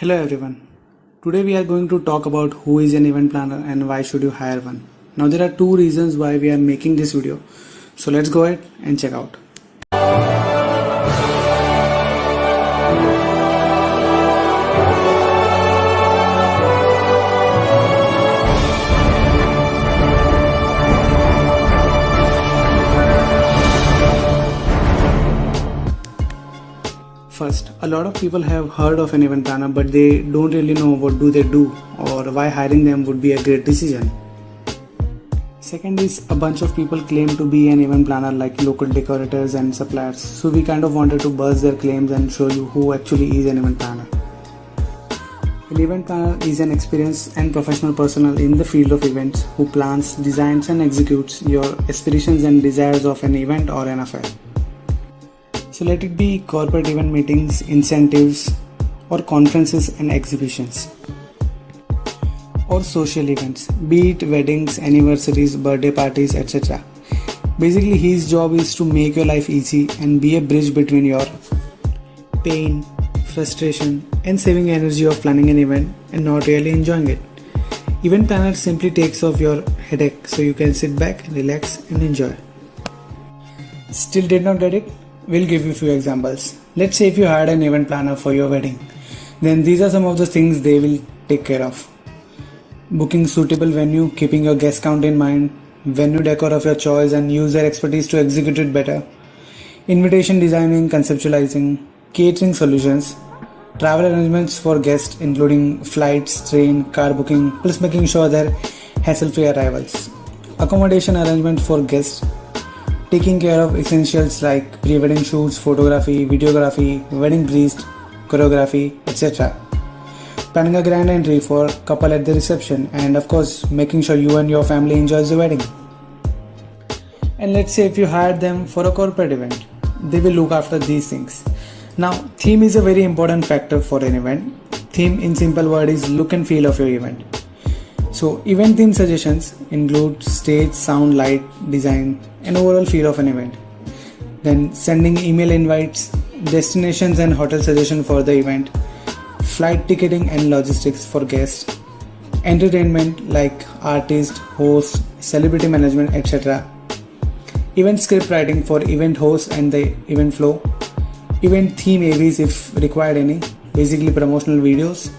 Hello everyone. Today we are going to talk about who is an event planner and why should you hire one. Now there are two reasons why we are making this video. So let's go ahead and check out. First, a lot of people have heard of an event planner but they don't really know what do they do or why hiring them would be a great decision. Second is a bunch of people claim to be an event planner like local decorators and suppliers. So we kind of wanted to buzz their claims and show you who actually is an event planner. An event planner is an experienced and professional personnel in the field of events who plans, designs and executes your aspirations and desires of an event or an affair. So let it be corporate event meetings, incentives, or conferences and exhibitions, or social events, be it weddings, anniversaries, birthday parties, etc. Basically, his job is to make your life easy and be a bridge between your pain, frustration, and saving energy of planning an event and not really enjoying it. Event planner simply takes off your headache so you can sit back, relax, and enjoy. Still did not get it? We'll give you a few examples. Let's say if you hired an event planner for your wedding, then these are some of the things they will take care of. Booking suitable venue, keeping your guest count in mind, venue decor of your choice and use their expertise to execute it better, invitation designing, conceptualizing, catering solutions, travel arrangements for guests including flights, train, car booking, plus making sure they're hassle-free arrivals, accommodation arrangement for guests, taking care of essentials like pre-wedding shoots, photography, videography, wedding priest, choreography, etc. Planning a grand entry for couple at the reception, and of course making sure you and your family enjoys the wedding. And let's say if you hired them for a corporate event, they will look after these things. Now, theme is a very important factor for an event. Theme in simple word is look and feel of your event. So event theme suggestions include stage, sound, light, design, and overall feel of an event. Then sending email invites, destinations and hotel suggestions for the event, flight ticketing and logistics for guests, entertainment like artist, host, celebrity management, etc. Event script writing for event host and the event flow, event theme AVs if required any, basically promotional videos,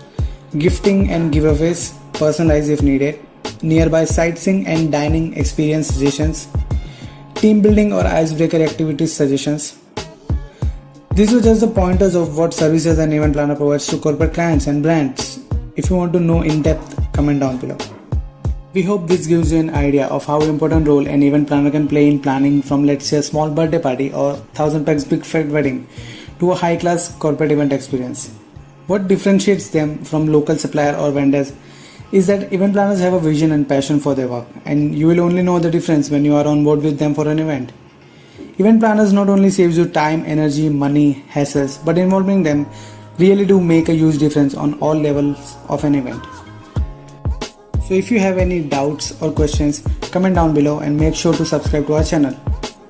gifting and giveaways, personalized if needed, nearby sightseeing and dining experience suggestions, team building or icebreaker activities suggestions. These are just the pointers of what services an event planner provides to corporate clients and brands. If you want to know in depth, comment down below. We hope this gives you an idea of how important role an event planner can play in planning from, let's say, a small birthday party or 1,000 pax big fat wedding to a high class corporate event experience. What differentiates them from local supplier or vendors is that event planners have a vision and passion for their work, and you will only know the difference when you are on board with them for an event. Event planners not only saves you time, energy, money, hassles, but involving them really do make a huge difference on all levels of an event. So if you have any doubts or questions, comment down below and make sure to subscribe to our channel.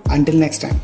Until next time.